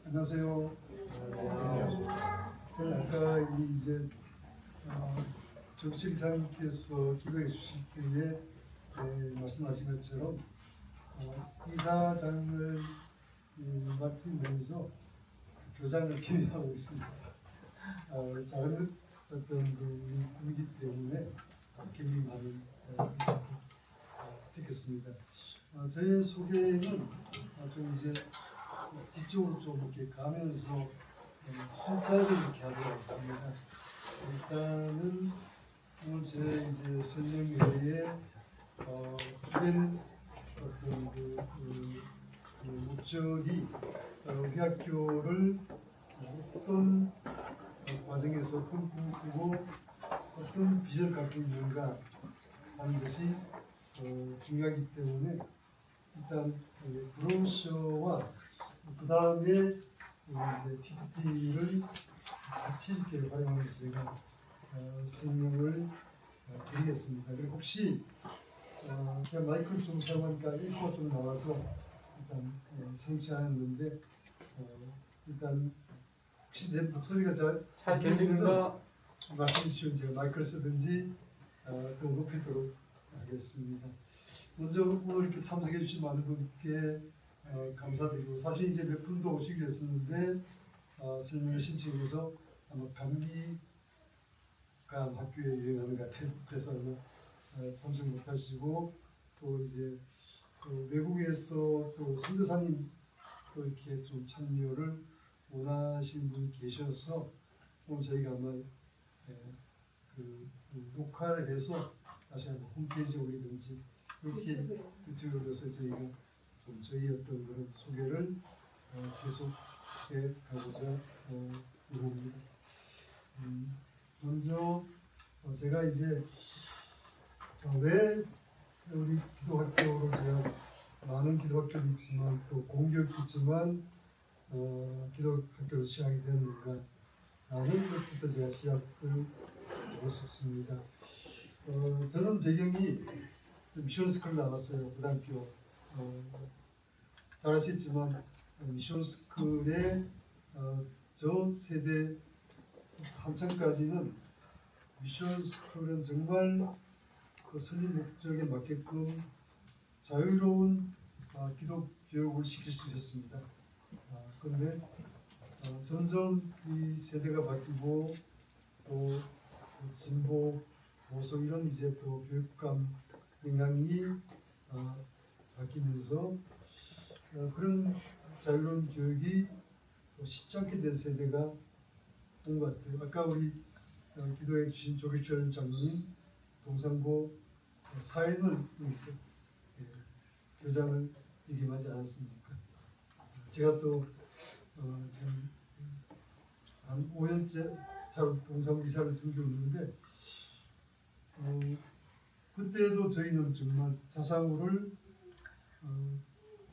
안녕하세요. 저는 아까 이제 조국철 이사님께서 기도해 주실 때에 말씀하신 것처럼 이사장을 맡으면서 교장을 겸임하고 있습니다. 작은 어떤 그 일이기 때문에 겸임하는 듣겠습니다. 저의 소개는 좀 이제 뒤쪽으로 좀 이렇게 가면서 순차적으로 이렇게 하도록 하겠습니다. 일단은 오늘 제 이제 설명 외에 주된 어떤 그 목적이 우리 학교를 어떤 과정에서 꿈꾸고 어떤 비전을 갖고 있는가 하는 것이 중요하기 때문에 일단 브로셔와 그 다음에 이제 PPT를 같이 이렇게 활용하면서 제가 설명을 드리겠습니다. 그리고 혹시 그냥 마이크를 좀 사용하니까 에코가 좀 나와서 일단 상치하였는데 일단 혹시 제 목소리가 잘 들리면 말씀해 주시면 제가 마이크를 쓰든지 또 높이도록 하겠습니다. 먼저 오늘 이렇게 참석해 주신 많은 분께 감사드리고, 사실 이제 몇 분도 오시기로 했었는데 설명을 신청해서 아마 감기가 학교에 유행하는 것 같아요. 그래서 참석 못하시고, 또 이제 또 외국에서 또 선교사님 또 이렇게 좀 참여를 원하시는 분이 계셔서 오늘 저희가 아마 그 녹화를 해서 다시 한번 홈페이지에 올리든지 이렇게 유튜브에서 저희가 좀 저희 어떤 그런 소개를 계속해 가고자 합니다. 먼저 제가 이제 왜 우리 기도학교로 제가 많은 기도학교도 있지만 또 공교육도 있지만 기도학교로 시작이 되었는가 라는 것부터 제가 시작을 하고 싶습니다. 저는 배경이 미션스쿨 나왔어요. 고등학교. 잘 아시겠지만 미션스쿨의 저 세대 한창까지는 미션스쿨은 정말 그 설립 목적에 맞게끔 자유로운 기독 교육을 시킬 수 있었습니다. 그런데 점점 이 세대가 바뀌고 또 진보, 보수 이런 이제 또 교육감 영향이 바뀌면서 그런 자유로운 교육이 쉽지 않게 된 세대가 온 것 같아요. 아까 우리 기도해 주신 조기철 장로님 동산고 사회를 교장을 역임하지 않았습니까? 제가 또 지금 한 5년째 동산고 이사를 섬기는데 그때도 저희는 정말 자사고를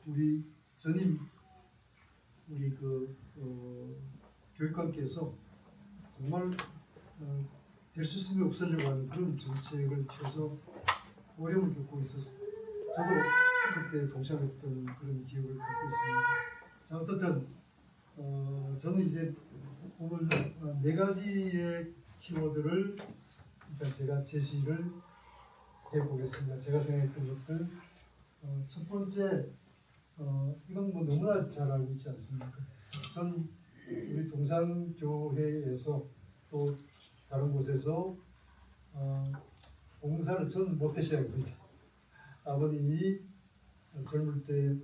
우리 전임 우리 그 교육관께서 정말 될 수 있으면 없애려고 하는 그런 정책을 펴서 어려움을 겪고 있었어요. 저도 그때 동참했던 그런 기억을 갖고 있습니다. 자, 어떻든 저는 이제 오늘 네 가지의 키워드를 일단 제가 제시를 해보겠습니다. 제가 생각했던 것들 첫 번째 이건 뭐 너무나 잘 알고 있지 않습니까? 전 우리 동산교회에서 또 다른 곳에서 봉사를 전 못해 시작합니다. 아버님이 젊을 때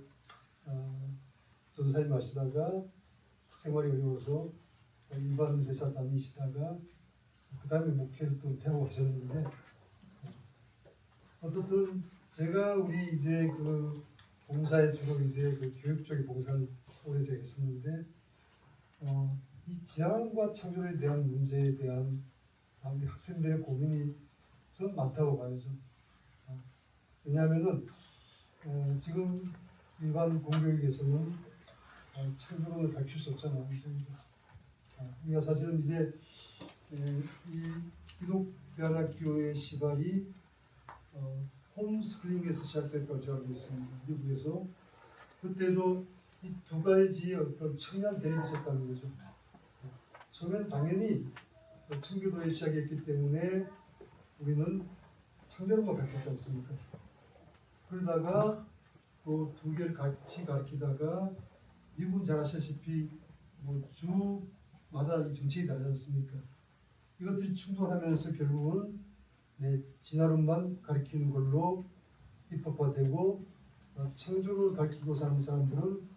전사님 하시다가 생활이 어려워서 일반 회사 다니시다가 그 다음에 목회를 또 태워하셨는데 어떻든 제가 우리 이제 그 봉사에 주로 이제 그 교육 쪽의 봉사를 오래 제가 했었는데 이 지향과 창조에 대한 문제에 대한 우리 학생들의 고민이 좀 많다고 봐야죠. 왜냐하면은 지금 일반 공교육에서는 창조론을 밝힐 수 없잖아요. 우리가 사실은 이제 이 기독대안학교의 시발이 홈스쿨링에서 시작됐다고 제가 알고 있습니다. 미국에서 그때도 이 두 가지의 어떤 청년 대립이 있었다는 거죠. 처음엔 당연히 청교도에 시작했기 때문에 우리는 창조론만 가르쳤지 않습니까? 그러다가 또 두 개를 같이 가르치다가 미국은 잘 아시다시피 뭐 주마다 이 정책이 다르지 않습니까? 이것들이 충돌하면서 결국은 진화론만 가르치는 걸로 입법화되고 창조를 가르치고 사는 사람들은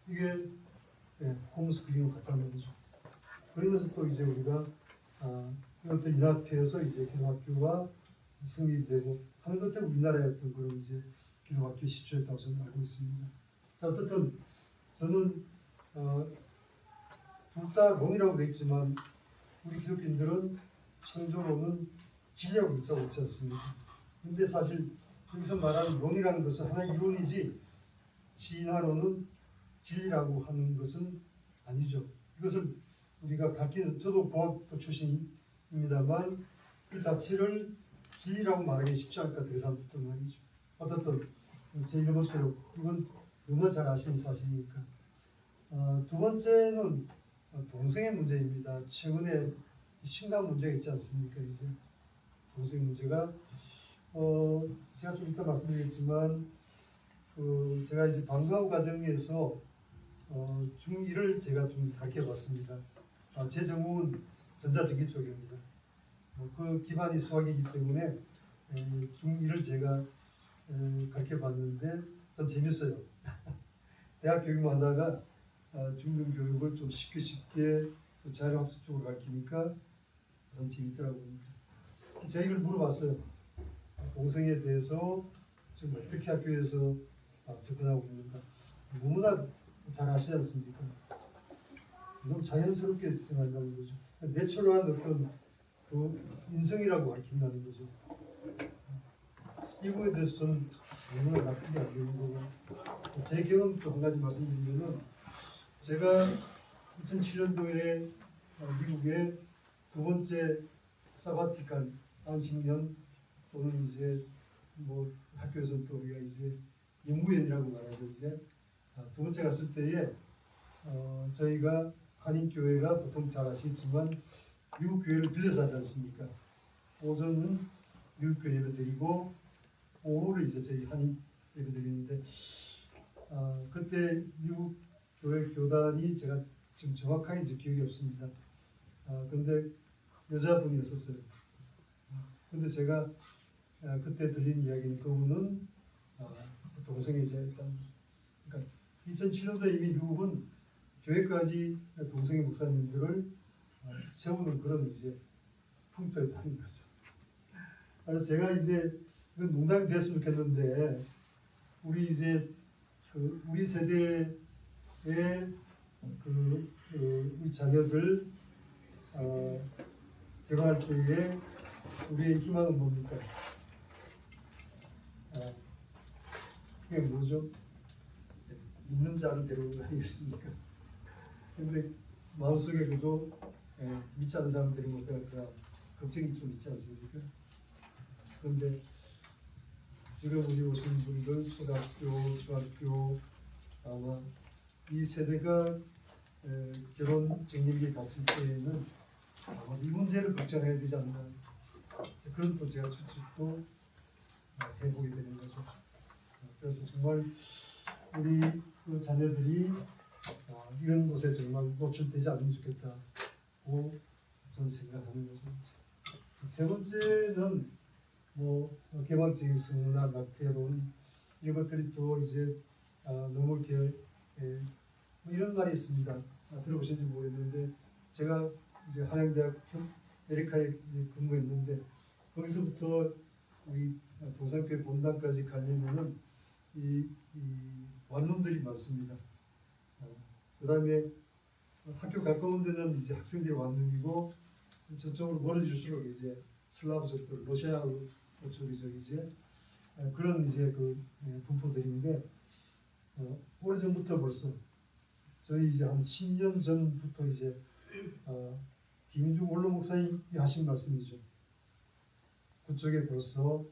이게 홈스쿨링을 갖다는 거죠. 그러면서 또 이제 우리가 이것들 연합해서 이제 기독학교가 성립되고 하는 것들 우리나라의 어떤 그런 이제 기독학교의 시초였다고 저는 알고 있습니다. 자, 어떻든 저는 둘 다 론이라고 되어 있지만 우리 기독교인들은 창조론은 진리라고 믿자고 있지 않습니까? 근데 사실 여기서 말하는 론이라는 것은 하나의 이론이지 진화론은 진리라고 하는 것은 아니죠. 이것을 우리가 가르치는, 저도 공학도 출신입니다만 그 자체를 진리라고 말하기 쉽지 않을 것 같아요. 그 사람들도 말이죠. 어떻든 제 1번째로 이건 너무 잘 아시는 사실이니까. 두 번째는 동성애 문제입니다. 최근에 심각한 문제가 있지 않습니까? 이제 동성애 문제가 제가 좀 이따 말씀드리겠지만 제가 이제 방과후 과정에서 중1을 제가 좀 가르쳐봤습니다. 제 전공은 전자전기 쪽입니다. 그 기반이 수학이기 때문에 중1을 제가 가르쳐봤는데 전 재밌어요. 대학 교육만 하다가 중등 교육을 좀 쉽게 자율학습 쪽으로 가르치니까 전 재밌더라고요. 제가 이걸 물어봤어요. 동성애에 대해서 지금 어떻게 학교에서 접근하고 있는가. 너무나 잘 아시지 않습니까? 너무 자연스럽게 생각한다는 거죠. 내추럴한 어떤 그 인성이라고 가르친다는 거죠. 이 부분에 대해서 저는 너무나 나쁘게 안 되는 거고, 제 경험 좀 한 가지 말씀드리면은 제가 2007년도에 미국의 두 번째 사바티칼 안식년 또는 이제 뭐 학교에서는 또 우리가 이제 연구연이라고 말하죠. 이제 두 번째 갔을 때에 저희가 한인교회가 보통 잘 아시겠지만 미국 교회를 빌려서 하지 않습니까? 오전은 미국 교회 예배 드리고 오후를 이제 저희 한인 예배 드리는데 그때 미국 교회 교단이 제가 지금 정확하게 이제 기억이 없습니다. 근데 여자분이었었어요. 근데 제가 그때 들린 이야기는 그분은 동성애자 일단 그러니까 2007년도에 이미 미국은 교회까지 동성애 목사님들을 세우는 그런 이제 풍토였다는 거죠. 그래서 제가 이제 이건 농담이 됐으면 좋겠는데 우리 이제 우리 세대의 우리 자녀들 결혼할 때에 우리의 희망은 뭡니까? 그게 뭐죠? 믿는 자를 데려오는 거 아니겠습니까? 근데 마음속에 그도 믿지 않는 사람 데리고 올까 걱정이 좀 있지 않습니까? 그런데 지금 우리 오신 분들 초등학교, 중학교 아마 이 세대가 결혼 정년기에 갔을 때에는 아마 이 문제를 걱정해야 되지 않나 그런 또 제가 추측도 해보게 되는 거죠. 그래서 정말 우리 그 자녀들이 이런 곳에 정말 노출되지 않으면 좋겠다고 저는 생각하는 거죠. 세 번째는 뭐 개방적인 성문화, 낙태론 이런 것들이 또 이제 너무 이렇게 뭐 이런 말이 있습니다. 들어보신지 모르겠는데 제가 이제 한양대학 에리카에 근무했는데 거기서부터 우리 동산교회 본당까지 가려면은 이 완론들이 많습니다. 그다음에 학교 가까운 데는 이제 학생들이 완론이고 저쪽으로 멀어질수록 이제 슬라브족들, 러시아 쪽이 이제 그런 이제 분포들인데 오래전부터 벌써 저희 이제 한 10년 전부터 이제 김인중 원로 목사님이 하신 말씀이죠. 그쪽에 벌써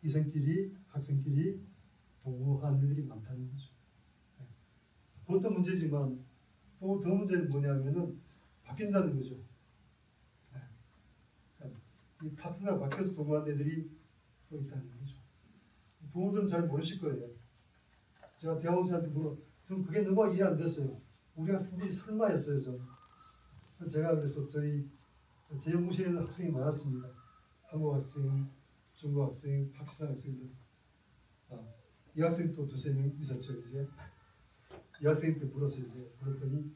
이성끼리 학생끼리 도구한 애들이 많다는 거죠. 네. 그것도 문제지만 또 더 문제는 뭐냐면은 바뀐다는 거죠. 네. 그러니까 이 파트너가 바뀌어서 도구한 애들이 또 있다는 거죠. 부모들은 잘 모르실 거예요. 제가 대학원생한테 전 그게 너무 이해 안 됐어요. 우리 학생들이 설마 했어요, 전. 제가 그래서 제 연구실에는 학생이 많았습니다. 한국 학생, 중국 학생, 파키스탄 학생들. 이 학생 또 두세 명 있었죠, 이제. 이 학생한테 물었어요, 이제. 그랬더니,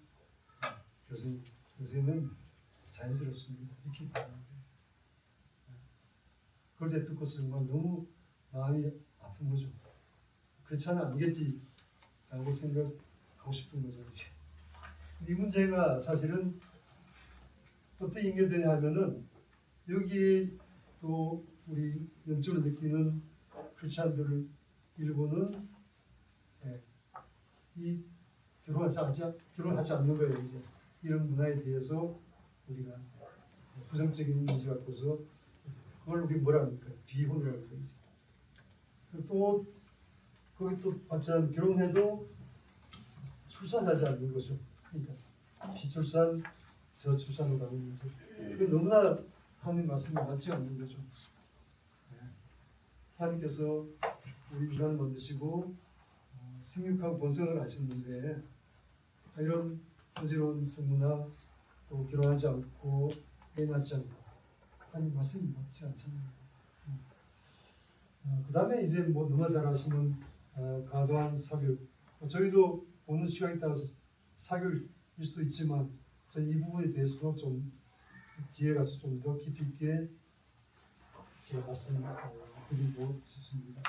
교수님, 요새는 자연스럽습니다. 이렇게 말하는데. 그걸 이제 듣고서 정말 너무 마음이 아픈 거죠. 그렇지는 아니겠지. 라고 생각하고 싶은 거죠, 이제. 이 문제가 사실은 어떻게 연결되냐 하면은 여기에 또 우리 영적을 느끼는 크리스찬들 일부는 이 결혼하지 않는 거예요. 이제 이런 문화에 대해서 우리가 부정적인 이미지 갖고서 그걸 우리 뭐라 합니까? 비혼이라고 그러지. 또 거기 또 반찬 결혼해도 출산하지 않는 거죠. 그러니까 비출산, 저출산으로 가는 거죠. 너무나 하나님 말씀이 맞지 않는 거죠. 하나님께서 우리 인간을 만드시고 생육하고 번성을 하셨는데 이런 어지러운 성문화 또 결혼하지 않고 애 낳지 않고 하나님 말씀이 맞지 않잖아요. 그 다음에 이제 뭐 너무 잘 아시는 과도한 사교육. 저희도 보는 시각에 따라서 사교육일 수도 있지만 저는 이 부분에 대해서도 좀 뒤에 가서 좀 더 깊이 있게 제가 말씀드리고 싶습니다.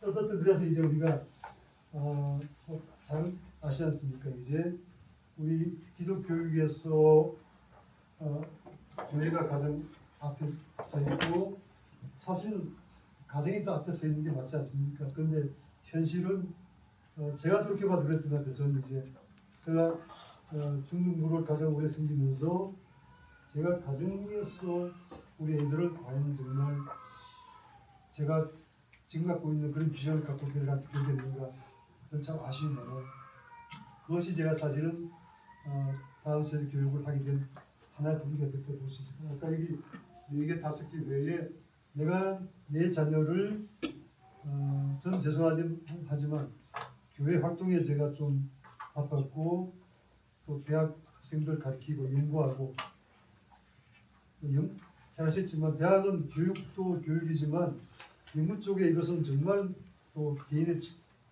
어떻든 그래서 이제 우리가 잘 아시지 않습니까? 이제 우리 기독교육에서 교회가 가장 앞에 서 있고 사실은 가정이 더 앞에 서 있는 게 맞지 않습니까? 그런데 현실은 제가 그렇게 봐도 그랬던 것 같아서 이제 제가 중등부를 가장 오래 섬기면서 제가 가정에서 우리 애들을 과연 정말 제가 지금 갖고 있는 그런 비전을 갖고 그들한테 교육했는가 그건 참 아쉬운 거예요. 그것이 제가 사실은 다음 세대 교육을 하게 된 하나의 동기가 됐다고 볼 수 있습니다. 아까 여기 4개, 5개 외에 내가 내 자녀를 전 죄송하지만 교회 활동에 제가 좀 바빴고 또 대학 학생들 가르치고 연구하고 잘 아시겠지만 대학은 교육도 교육이지만 연구 쪽에 이것은 정말 또 개인의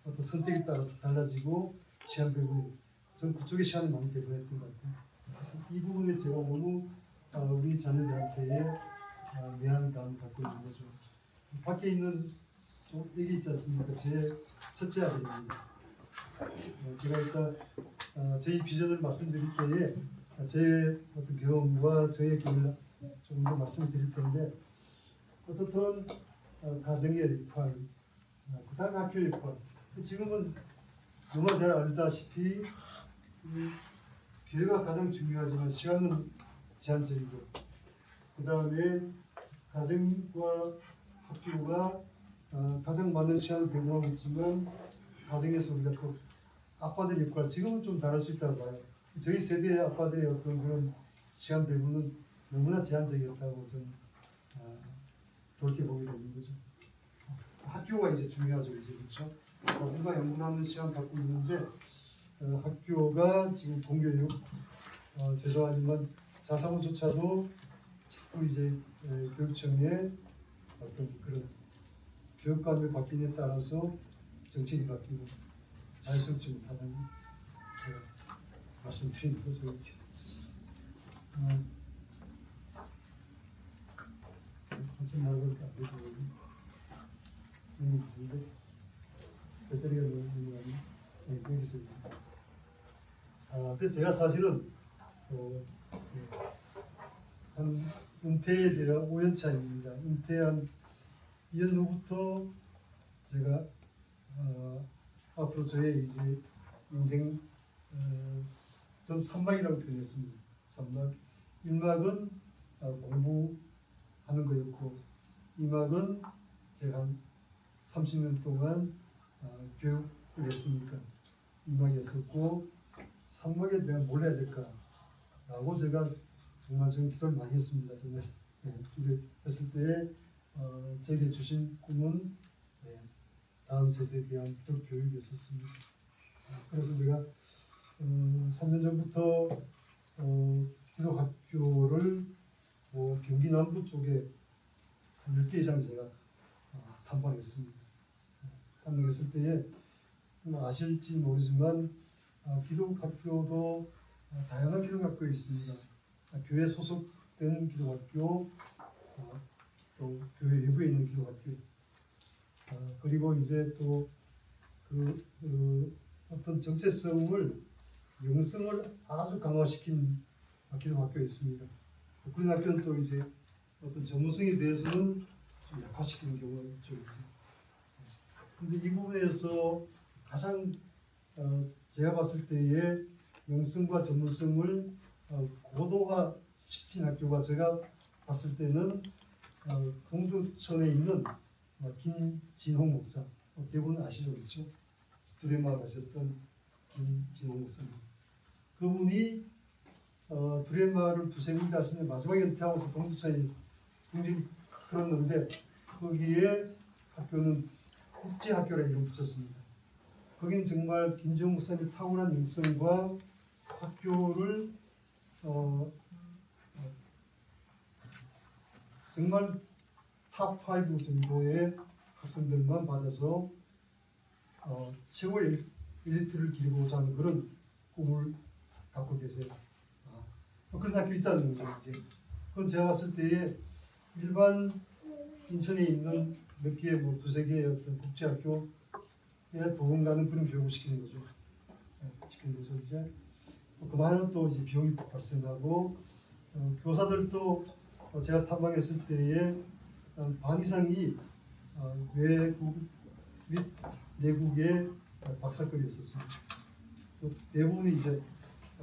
어떤 선택에 따라서 달라지고 시간 배분이 저는 그쪽에 시간을 많이 배분했던 것 같아요. 그래서 이 부분에 제가 너무 우리 자녀들한테의 미안한 감을 갖고 있는 거죠. 밖에 있는 얘기 있지 않습니까? 제 첫째 아들입니다. 제가 일단 저희 비전을 말씀드릴 때에 제 어떤 경험과 저의 경험을 조금 더 말씀드릴 텐데 어떻든 가정의 역할, 그다음 학교의 역할. 지금은 너무 잘 알다시피 교회가 가장 중요하지만 시간은 제한적이고 그 다음에 가정과 학교가 가장 많은 시간을 배분하고 있지만 가정에서 우리가 또 아빠들의 역할 지금은 좀 다를 수 있다고 봐요. 저희 세대의 아빠들의 어떤 그런 시간 배분은 너무나 제한적이었다고 저는 돌이켜보게 되는 거죠. 학교가 이제 중요하죠, 이제 그렇죠. 가정과 연구하는 시간 갖고 있는데 학교가 지금 공교육 죄송하지만 자사고조차도 자꾸 이제 교육청의 어떤 그런 교육관이 바뀌냐에 따라서 정책이 바뀌고 자율성치 못하다는 제가 말씀드린 거죠. 한참 말하니까 안 되죠. 있는데 배터리가 너무 많이 여기 있어요. 그래서 제가 사실은 한 은퇴에 제가 5년차입니다. 은퇴한 2년 후부터 제가 앞으로 저의 이제 인생 전 3막이라고 표현했습니다. 3막 1막은 공부하는 거였고 2막은 제가 한 30년 동안 교육을 했으니까 이막이었었고 산막에 내가 뭘 해야 될까라고 제가 정말 좀 기도를 많이 했습니다. 정말 준비했을 때에 제게 주신 꿈은 다음 세대에 대한 기독 교육이었었습니다. 그래서 제가 3년 전부터 기독학교를 경기 남부 쪽에 한 10개 이상 제가 탐방했습니다. 탐방했을 때에 아실지 모르지만 기독학교도 다양한 기독학교가 있습니다. 교회 소속된 기독학교, 또 교회 외부에 있는 기독학교, 그리고 이제 또 어떤 정체성을 영성을 아주 강화시킨 기독학교가 있습니다. 그런 학교는 또 이제 어떤 전문성에 대해서는 좀 약화시키는 경우가 좀 있어요. 근데 이 부분에서 가장 제가 봤을 때의 영성과 전문성을 고도화 시킨 학교가 제가 봤을 때는 동두천에 있는 김진홍 목사, 대부분 아시죠, 그렇죠? 두레마을 가셨던 김진홍 목사님. 그분이 두레마을을 두세 군데 하시는데 마지막에 은퇴하고서 동두천에 중진 들었는데 거기에 학교는 국제학교라 이름 붙였습니다. 거긴 정말 김진홍 목사님 탁월한 영성과 학교를 정말 탑5 정도의 학생들만 받아서 최고의 엘리트를 기르고자 하는 그런 꿈을 갖고 계세요. 그런 학교 있다는 거죠. 이제 그건 제가 봤을 때에 일반 인천에 있는 몇 개, 두세 개의 어떤 국제학교에 도움가는 그런 교육을 시키는 거죠. 이제 그만한 또 이제 비용이 발생하고 교사들도 제가 탐방했을 때에 반 이상이 외국 및 내국의 박사급이었었습니다. 대부분이 이제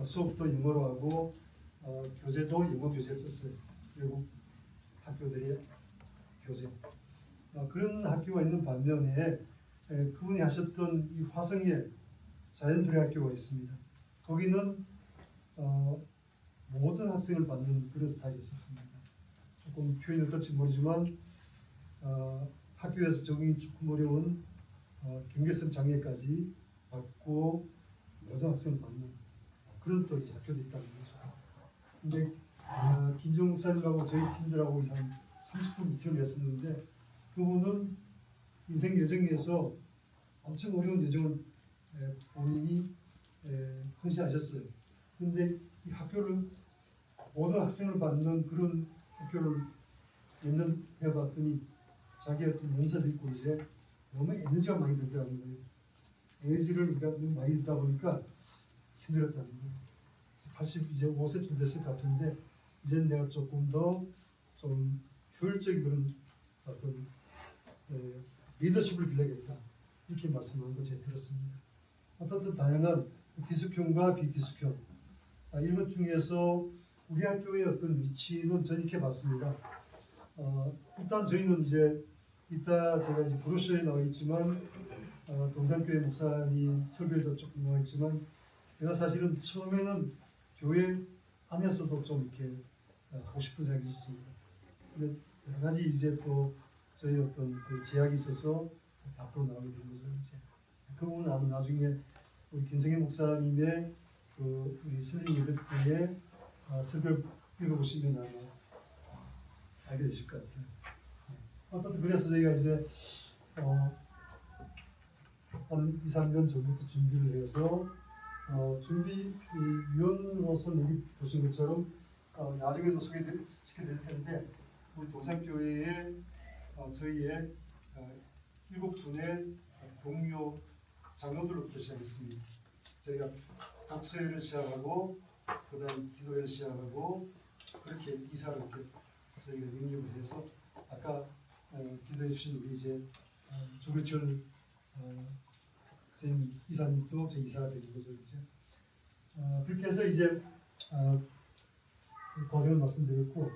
수업도 영어로 하고 교재도 영어 교재를 썼어요. 외국 학교들의 교재. 그런 학교가 있는 반면에 그분이 하셨던 이 화성에 자연두레학교가 있습니다. 거기는 모든 학생을 받는 그런 스타일이었습니다. 조금 표현이 어떨지 모르지만 학교에서 적응이 조금 어려운 경계성 장애까지 받고 모든 학생을 받는 그런 또 이제 학교도 있다는 거죠. 근데 김종 목사님하고 저희 팀들하고 한 30분 미팅을 했었는데 그분은 인생 여정에서 엄청 어려운 여정을 본인이 헌신하셨어요. 근데 이 학교를 모든 학생을 받는 그런 학교를 몇 년 해봤더니 자기 어떤 연세도 있고 이제 너무 에너지가 많이 들더라는 거예요. 에너지를 우리가 너무 많이 듣다 보니까 힘들었다는 거예요. 80 이제 5세쯤 됐을 것 같은데 이제는 내가 조금 더 좀 효율적인 그런 어떤 리더십을 빌려야겠다 이렇게 말씀한 거 제가 들었습니다. 어떤 다양한 기숙형과 비기숙형 이런 것 중에서 우리 학교의 어떤 위치는 저는 이렇게 봤습니다. 일단 저희는 이제 이따 제가 이제 브로셔에 나와 있지만 동산교회 목사님 설교에도 조금 나와 있지만 제가 사실은 처음에는 교회 안에서도 좀 이렇게 하고 싶은 생각이 있었습니다. 근데 여러 가지 이제 또 저희 어떤 그 제약이 있어서 밖으로 나오게 된 거죠. 이제 그 부분은 아마 나중에 우리 김정희 목사님의 그 우리 슬림 예배 때에 설교를 읽어보시면 아마 알게 되실 것 같아요. 어쨌든 그래서 저희가 이제 한 2, 3년 전부터 준비를 해서 준비위원으로서 여기 보신 것처럼 나중에도 소개시켜드릴 텐데 우리 동산교회에 저희의 7분의 동료 장로들로부터 시작했습니다. 저희가 독서회를 시작하고 그다음 기도회를 시작하고 그렇게 이사를 이렇게 저희가 영입을 해서 아까 기도해 주신 우리 이제 조교철 선생님 이사님도 제 이사가 되는 거죠 이제. 그렇게 해서 이제 과정을 말씀드렸고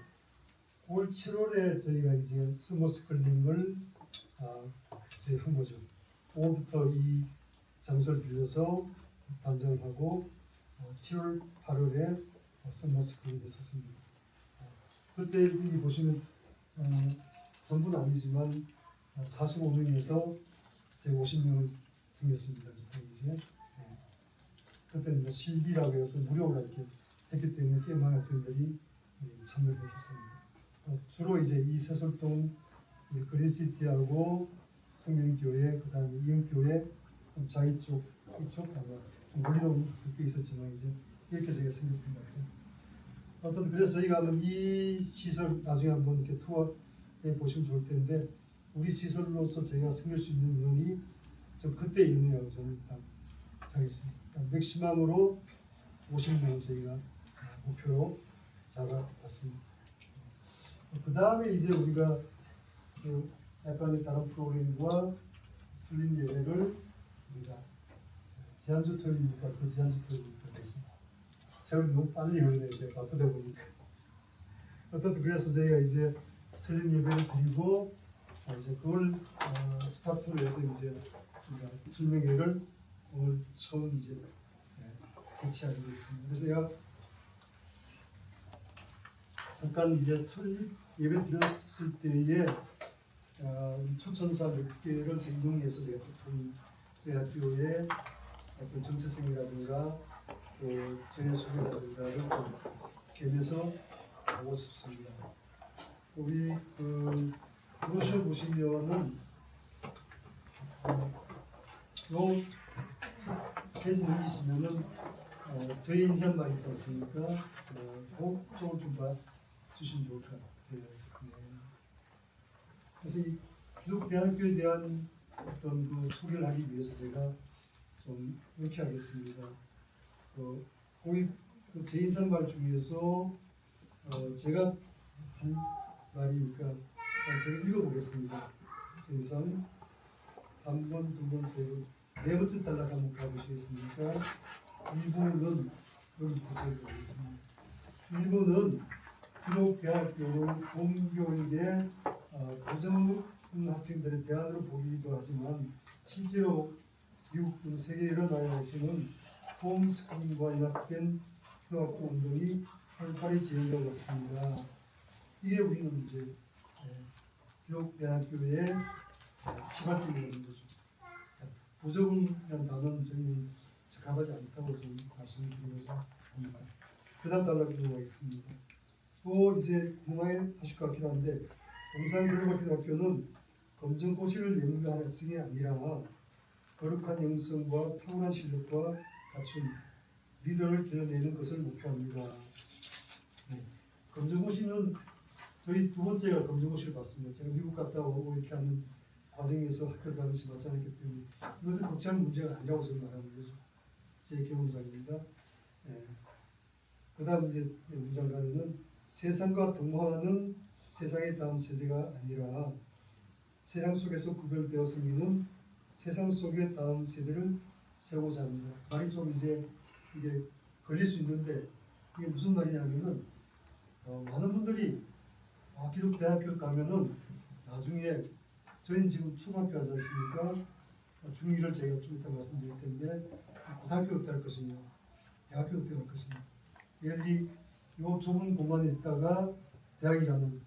올 7월에 저희가 이제 스모스클링을 이제 한 거죠. 5월부터 이 장소를 빌려서 단장을 하고 7월, 8월에 썸머스쿨에 했었습니다. 그때 여기 보시면 전부는 아니지만 45명에서 제 50명을 생겼습니다. 이제 그때는 실비라고 해서 무료로 이렇게 했기 때문에 꽤 많은 학생들이 참여를 했었습니다. 주로 이제 이 세솔동 그린시티하고 성경교회, 그다음에 이영교회, 자기 쪽 이쪽 아마 좀 멀리도 섞여 있었지만 이제 이렇게 저희가 생겼던 것 같아요. 어떤 그래서 저희가 한번 이 시설 나중에 한번 이렇게 투어해 보시면 좋을 텐데 우리 시설로서 제가 생길 수 있는 인원이 좀 그때 있네요. 저는 일단 정했습니다. 맥시멈으로 50명 저희가 목표로 잡아봤습니다. 그 다음에 이제 우리가 그 약간의 다른 프로그램과 슬림 예배를 우리가 지난주 토요일이니까 그 지난주 토요일부터 했습니다. 세월이 너무 빨리 흐르네요. 제가 바쁘다 보니까. 어쨌든 그래서 저희가 이제 슬림 예배를 드리고 이제 그걸 스타트로 해서 이제 우리가 설명회를 오늘 처음 이제 개최하게 됐습니다. 그래서 제가 잠깐 이제 설 예배 드렸을 때에 초천사 몇 개를 인용해서 제가 조금 저희 학교의 어떤 정체성이라든가 또 저희 소개라든가를 좀 겸해서 하고 싶습니다. 우리 그 브로셔 보시면은 요 페이지 넘기시면은 저희 인사말 있지 않습니까? 그 쪽을 좀 봐주시면 좋을 것 같아요. 네. 그래서 이 기독대학교에 대한 어떤 그 소개를 하기 위해서 제가 좀 이렇게 하겠습니다. 거기 그 제 인사말 중에서 제가 한 말이니까 제가 읽어보겠습니다. 인상 한 번, 두 번, 세 번, 네 번째 단락 한번 가보시겠습니까? 1번은 여기 보시겠습니다. 1번은 기독대학교는 공교육에 고정 학생들의 대안으로 보이기도 하지만 실제로 미국 등 세계 여러 나라에서는 홈스쿨링과 연합된 기독학교 운동이 활발히 진행되고 있습니다. 이게 우리는 이제 기독대학교의 시발점이라는 거죠. 부적응이라는 단어는 저희는 적합하지 않다고 저는 말씀드리고자 합니다. 그 다음 단락으로 넘어가겠습니다. 또 이제 궁금해하실 것 같기도 한데 동산 글로벌기독교는 검정고시를 연구하는 학생이 아니라 거룩한 영성과 탁월한 실력과 갖춘 리더를 길러내는 것을 목표합니다. 검정고시는 저희 두 번째가 검정고시를 봤습니다. 제가 미국 갔다 오고 이렇게 하는 과정에서 학교 다니는 것이 맞지 않았기 때문에 이것은 걱정하는 문제가 아니라고 저는 말하는 거죠. 제 경험상입니다. 그 다음 이제 문장 가면은 세상과 동화하는 세상의 다음 세대가 아니라 세상 속에서 구별되어 생기는 세상 속의 다음 세대를 세우고자 합니다. 말이 좀 이제 이게 걸릴 수 있는데 이게 무슨 말이냐면은 많은 분들이 기독대학교 가면은 나중에 저희는 지금 초등학교 하지 않습니까? 중2를 제가 좀 이따 말씀드릴 텐데 고등학교 어떻게 할 것이냐, 대학교 어떻게 할 것이냐. 얘들이 요 좁은 공간에 있다가 대학이라는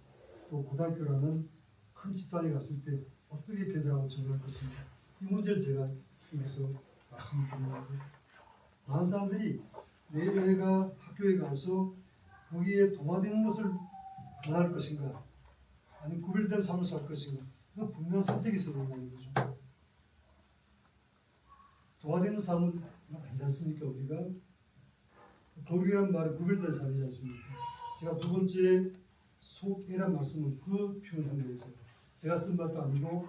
또 고등학교라는 큰 집단에 갔을 때 어떻게 걔들하고 적응할 것인가. 이 문제를 제가 여기서 말씀드리는 거예요. 많은 사람들이 내일 내가 학교에 가서 거기에 동화되는 것을 원할 것인가, 아니면 구별된 삶을 살 것인가. 이건 분명한 선택이 있어야 된다는 거죠. 동화되는 삶은 아니지 않습니까? 우리가 도리란 말은 구별된 삶이지 않습니까? 제가 두 번째 속이란 말씀은 그 표현을 한 거예요. 제가 쓴 말도 아니고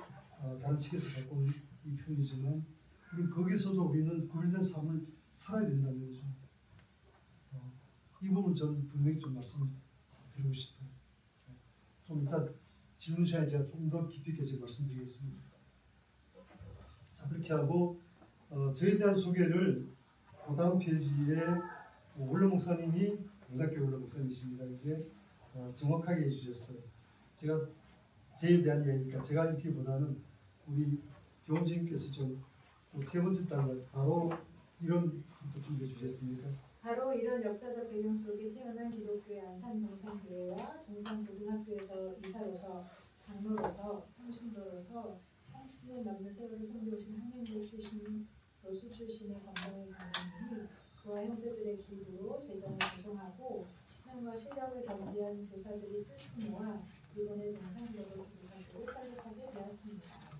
다른 책에서 갖고 온 이 표현이지만 거기서도 우리는 구별된 삶을 살아야 된다는 거죠. 이 부분 저는 분명히 좀 말씀드리고 싶어요. 좀 이따 질문 시간에 제가 좀 더 깊이 있게 말씀드리겠습니다. 자, 그렇게 하고 저에 대한 소개를 그 다음 페이지에 원로 목사님이 동작교회 원로 목사님이십니다. 이제 정확하게 해주셨어요. 제가 저에 대한 이야기니까 제가 읽기보다는 우리 교우님께서 좀 세 번째 단락 바로 이런 것도 준비해 주셨습니까? 바로 이런 역사적 배경 속에 태어난 기독교의 안산 동산교회와 동산고등학교에서 이사로서 장로로서 평신도로서 30년 넘는 세월을 섬겨오신 한명대 출신 교수 출신의 권명희 장로님이 그와 형제들의 기부로 재정을 조성하고 신앙과 실력을 겸비한 교사들이 뜻을 모아 일본의 동산고등학교를 설립하게 되었습니다.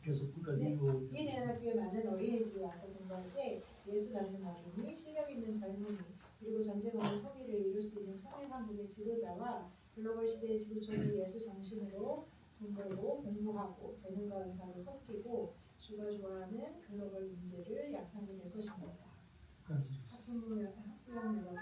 계속 끝까지 네. 읽어 이 대학교에 많은 어린이들이 와서 공부할 때 예수 닮은 어린이, 실력 있는 젊은이, 그리고 전쟁 없는 소비를 이룰 수 있는 통일한국의 지도자와 글로벌 시대의 지구촌을 예수 정신으로 돈 벌고 공부하고 재능과 의사로 섞이고 주가 좋아하는 글로벌 문제를 약상이 될 것입니다. 학부형 여러분,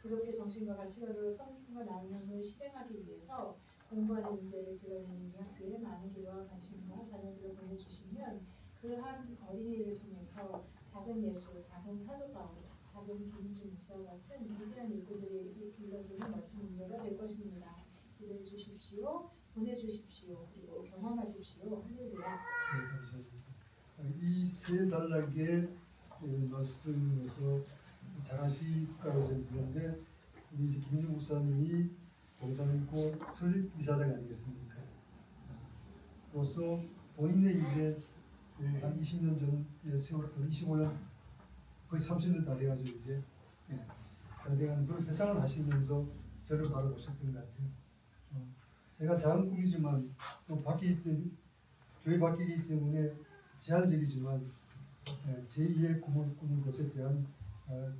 기독교 정신과 가치관으로 성품과 나눔을 실행하기 위해서 공부하는 문제를 그려내는 이 학교에 많은 기도와 관심과 자녀들을 보내주시면 그 한 어린이를 통해서 작은 예수, 작은 사도 바울, 작은 김인주 목사와 같은 위대한 일꾼들이 길러지는 멋진 문제가 될 것입니다. 기도해 주십시오. 보내주십시오. 그리고 경험하십시오. 할렐루야. 네, 감사합니다. 이 세 단락의 말씀에서 잘하실까요? 저는 그런데 우리 이제 김인주 목사님이 동산고 설립 이사장 아니겠습니까? 로서 본인의 이제 한 20년 전의 세월, 25년 거의 30년 다 돼가지고 이제 다 돼가는 그런 회상을 하시면서 저를 바라보셨던 것 같아요. 제가 작은 꿈이지만 또 교회 바뀌기 때문에 제한적이지만 제2의 꿈을 꾸는 것에 대한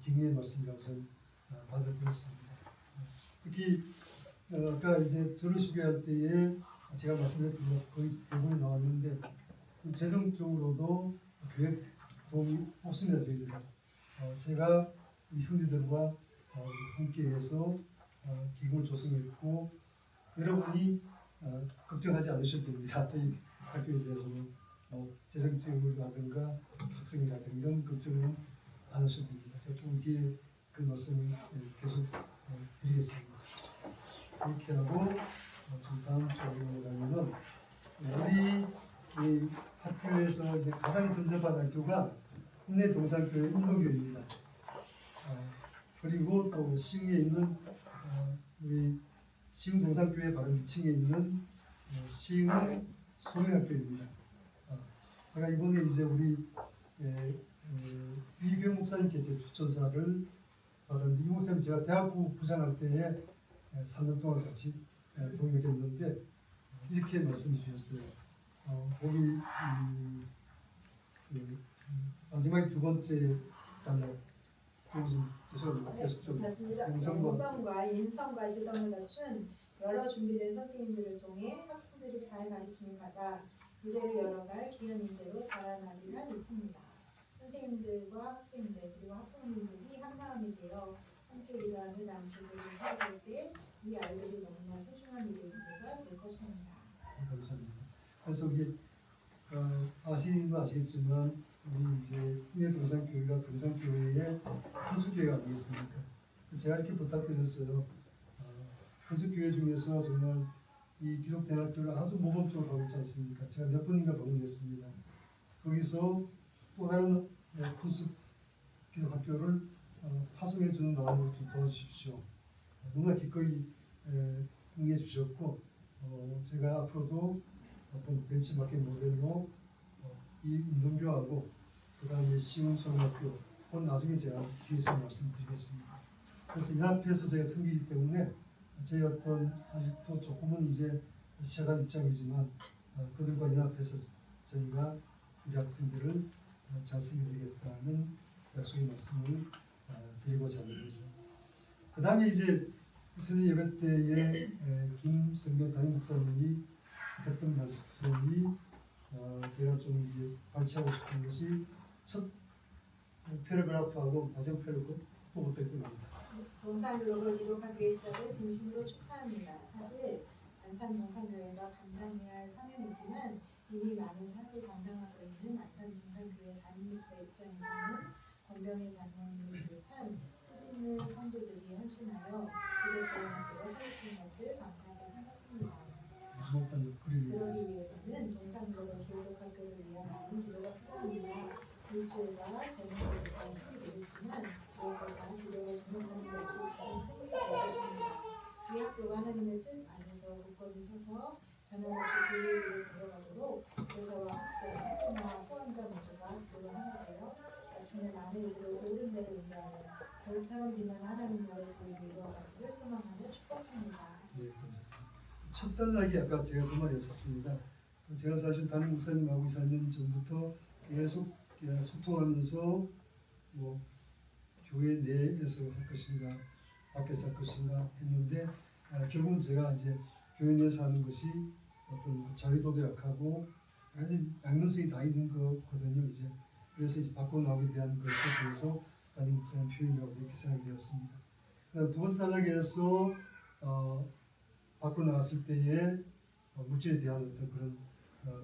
경의의 말씀이라고 저는 받아들였습니다. 특히 아까 이제 저를 소개할 때에 제가 말씀드린 것 거의 대부분이 나왔는데 재정적으로도 교회 도움이 없습니다. 저희들 제가 이 형제들과 함께해서 기금을 조성했고 여러분이 걱정하지 않으셔도 됩니다. 저희 학교에 대해서는 재정적으로라든가 학생이라든가 이런 걱정은 안 하셔도 됩니다. 제가 조금 뒤에 그 말씀을 계속 드리겠습니다. 이렇게 하고 좀 다음 쪽으로 가면은 우리 이 학교에서 이제 가장 근접한 학교가 인내 동산교회 인동교회입니다. 그리고 또 시흥에 있는 우리 시흥 동산교회 바로 위층에 있는 시흥 소명학교입니다. 제가 이번에 이제 우리 이교육 목사님께 제 추천사를 받았는데 이 목사님 제가 대학부 부장할 때에 3년 동안 같이 동역했는데 이렇게 말씀해 주셨어요. 거기 마지막 두 번째 단락 좀 죄송합니다. 계속 좀 영성과 인성과 지성을 갖춘 여러 준비된 선생님들을 통해 학생들이 잘 가르침을 받아 미래를 열어갈 귀한 인재로 자라나리라 믿습니다. 선생님들과 학생들 그리고 학부모님들이 한마음이 되어 함께 일하는 남수들을 살아갈 때 이 아이들이 너무나 소중한 일의 인재가 될 것입니다. 감사합니다. 그래서 우리 아시는 아시겠지만 우리 이제 인내 동산교회가 동산교회의 현수교회가 아니겠습니까? 제가 이렇게 부탁드렸어요. 현수교회 중에서 정말 이 기독대학교를 아주 모범적으로 가고 있지 않습니까? 제가 몇 번인가 방문했습니다. 거기서 또 다른 현수 기독학교를 파송해 주는 마음으로 좀 도와주십시오. 너무나 기꺼이 응해 주셨고 제가 앞으로도 어떤 벤치마킹 모델로 이 운동교하고 그 다음에 시흥소학교 그건 나중에 제가 뒤에서 말씀드리겠습니다. 그래서 연합해서 제가 섬기기 때문에 제 어떤 아직도 조금은 이제 시작한 입장이지만 그들과 연합해서 저희가 우리 학생들을 잘 섬겨드리겠다는 약속의 말씀을 드리고자 하는 거죠. 그 다음에 이제 세대 예배 때에 김성경 담임 목사님이 했던 말씀이 제가 좀 이제 발췌하고 싶은 것이 첫 패러그래프하고 마지막 패러그래프 또 어땠군요. 동산글로벌 기독학교의 시작을 진심으로 축하합니다. 사실 안산 동산교회가 감당해야 할 사명이지만 이미 많은 사역을 감당하고 있는 안산 동산교회 담임 목사 입장에서는 권병희 장로님을 비롯한 뜻 있는 성도들이 헌신하여 기독교회 학교가 세워진 것을 감사하게 생각합니다. 주목받는 그림이 그러기 위해서는 동상이로가 기울곡 학교를 위한 많은 기도가 필요합니다. 일주일과 제목들과 힘이 되겠지만 무엇보다 기도를 등록하는 것이 가장 큰 힘이 될 것입니다. 이 학교가 하나님의 뜻 안에서 굳건히 서서 변함없이 진리의 길을 걸어가도록 교사와 학생, 학부모와 후원자 모두가 학교를 하나 되어 마침내 많은 이들을 옳은 대로 인도하는 별처럼 빛나는 하나님 나라의 교회를 이루어가기를 소망하며 축복합니다. 예, 감사합니다. 첫 단락이 아까 제가 그 말을 했었습니다. 제가 사실 담임 목사님하고 2~3년 전부터 계속 소통하면서 뭐 교회 내에서 할 것인가 밖에서 할 것인가 했는데 결국은 제가 이제 교회 내에서 하는 것이 어떤 자유도도 약하고 완전 양면성이 다 있는 거거든요. 이제 그래서 이제 밖으로 나오게 대한 것에 대해서 담임 목사님 표현이라고 이렇게 생각이 되었습니다. 두 번째 단락에서 밖으로 나갔을 때에 물질에 대한 어떤 그런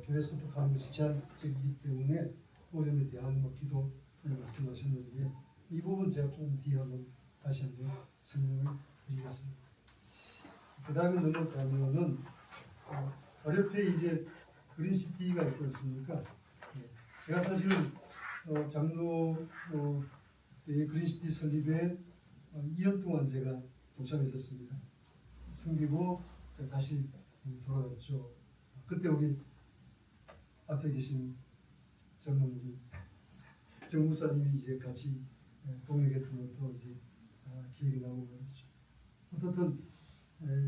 교회 서포트하는 것이 제한적이기 때문에 어려움에 대한 기도를 말씀하셨는데 이 부분 제가 조금 뒤에 한번 다시 한번 설명을 드리겠습니다. 그 다음에 넘어가면은 바로 옆에 이제 그린시티가 있지 않습니까? 제가 사실은 장로 때의 그린시티 설립에 2년 동안 제가 동참했었습니다. 섬기고 제가 다시 돌아갔죠. 그때 우리 앞에 계신 젊은 우리 정 목사님이 이제 같이 동료 같은 것도 이제 기획이 나오고 그랬죠. 어떻든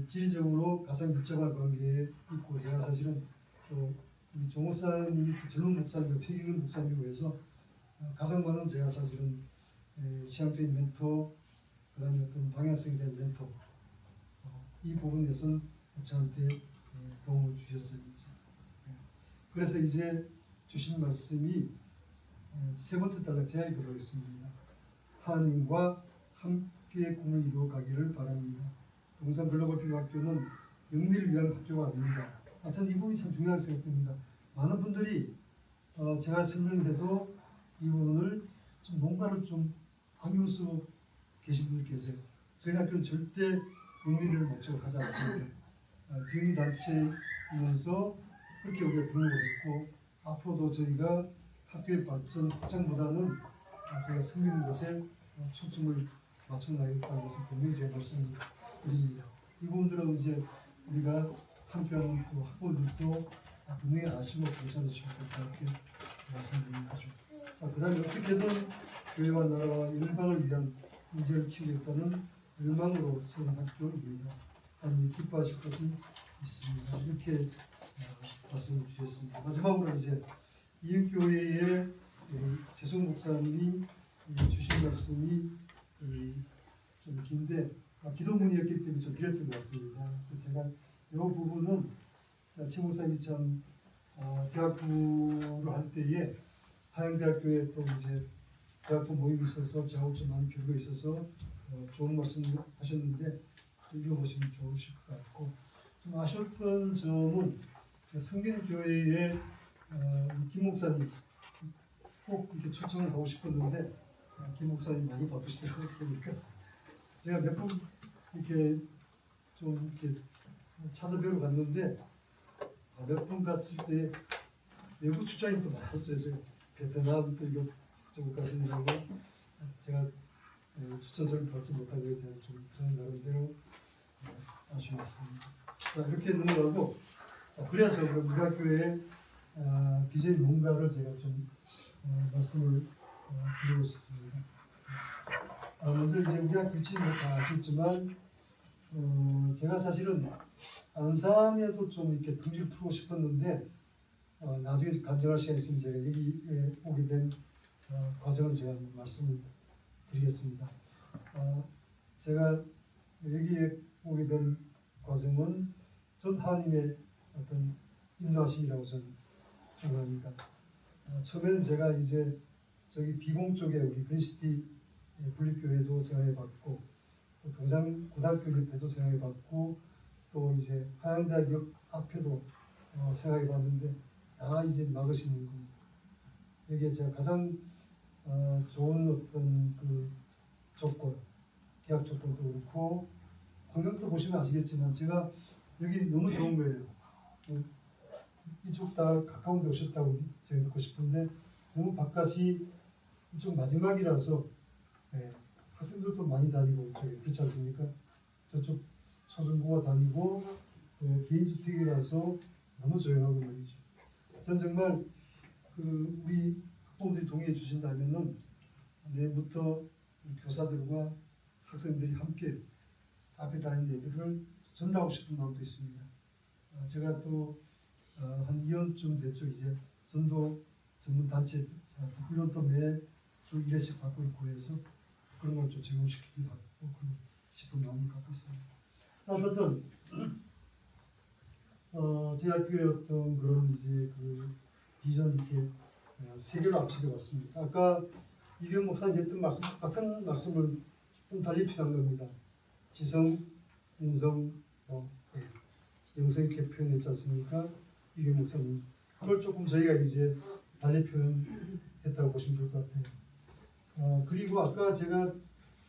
지리적으로 가장 밀접한 관계에 있고 제가 사실은 또 우리 정 목사님이 젊은 목사님과 폐기근 목사님이고 해서 가장 많은 제가 사실은 신앙적인 멘토 그다음에 어떤 방향성에 대한 멘토 이 부분에서는 저한테 도움을 주셨어요. 그래서 이제 주신 말씀이 세 번째 단락 제가 읽어보겠습니다. 하나님과 함께 꿈을 이루어 가기를 바랍니다. 동산 글로벌 기도학교는 영리를 위한 학교가 아닙니다. 저는 이 부분이 참 중요하다고 생각됩니다. 많은 분들이 제가 설명해도 이 부분을 좀 뭔가를 좀 강요 쓰고 계신 분들 계세요. 저희 학교는 절대 영리를 목적으로 하지 않습니다. 비영리 단체이면서 그렇게 우리가 등록을 했고 앞으로도 저희가 학교의 발전 확장보다는 제가 섬기는 것에 초점을 맞춰나가겠다는 것을 분명히 제가 말씀드립니다. 이 부분들은 이제 우리가 함께하는 또 학부모들도 분명히 아시고 감사하시고 그렇게 말씀드립니다. 자, 그 다음에 어떻게든 교회와 나라와 일방을 위한 인재를 키우겠다는 열망으로 세운 학교입니다. 하나님이 기뻐하실 것은 있습니다. 이렇게 말씀을 주셨습니다. 마지막으로 이제 이은교회의 재성 목사님이 주신 말씀이 좀 긴데 기도문이었기 때문에 좀 길었던 것 같습니다. 제가 이 부분은 최 목사님이 참 대학부를 할 때에 하양대학교에 또 이제 대학부 모임이 있어서 저하고 좀 많이 교류가 있어서 좋은 말씀 하셨는데 읽어보시면 좋으실 것 같고 좀 아쉬웠던 점은 성gen교회의 김 목사님 꼭 이렇게 초청을 하고 싶었는데 김 목사님 많이 바쁘시더라고요. 그러니까 제가 몇 번 이렇게 좀 이렇게 찾아뵈러 갔는데 몇 번 갔을 때 외국 출장이 또 많았어요. 제가 베트남 또 이거 좀 가시느라고 제가 추천서를 받지 못하게 대한 좀 저는 나름대로 아쉬웠습니다. 자 이렇게 넘어가고 그래서 우리 학교의 비전이 뭔가를 제가 좀 말씀을 드리고 싶습니다. 먼저 이제 우리 학교 위치는 다 아시겠지만 제가 사실은 안산에도 좀 이렇게 둥지를 풀고 싶었는데 나중에 간증할 시간이 있으면 제가 여기에 오게 된 과정을 제가 말씀을 드리겠습니다. 제가 여기에 오게 된 과정은 전 하나님의 어떤 인도하심이라고 저는 생각합니다. 처음에는 제가 이제 저기 비공 쪽에 우리 그린시티 분립교회도 생각해봤고 또 동산 고등학교 옆에도 생각해봤고 또 이제 하양대학 앞에도 생각해봤는데 다 이제 막으시는 겁니다. 여기에 제가 가장 좋은 어떤 그 조건, 계약 조건도 그렇고 환경도 보시면 아시겠지만 제가 여기 너무 좋은 거예요. 이쪽 다 가까운 데 오셨다고 제가 듣고 싶은데 너무 바깥이 이쪽 마지막이라서 학생들도 많이 다니고 저기 그렇지 않습니까? 저쪽 초중고가 다니고 개인주택이라서 너무 조용하고 말이죠. 전 정말 우리 학부모들이 동의해 주신다면은 내일부터 교사들과 학생들이 함께 앞에 다니는 애들을 전도하고 싶은 마음도 있습니다. 제가 또 한 2년쯤 됐죠. 이제 전도 전문 단체 훈련도 매주 1회씩 받고 있고 해서 그런 걸 좀 제공시키기도 하고 싶은 마음을 갖고 있습니다. 어쨌든 제 학교의 어떤 그런 이제 비전 이렇게 세 개로 앞서게 왔습니다. 아까 이경 목사님 했던 말씀 같은 말씀을 좀 달리 표현한 겁니다. 지성, 인성, 영성 이렇게 표현했지 않습니까? 이경 목사님 그걸 조금 저희가 이제 달리 표현했다고 보시면 좋을 것 같아요. 그리고 아까 제가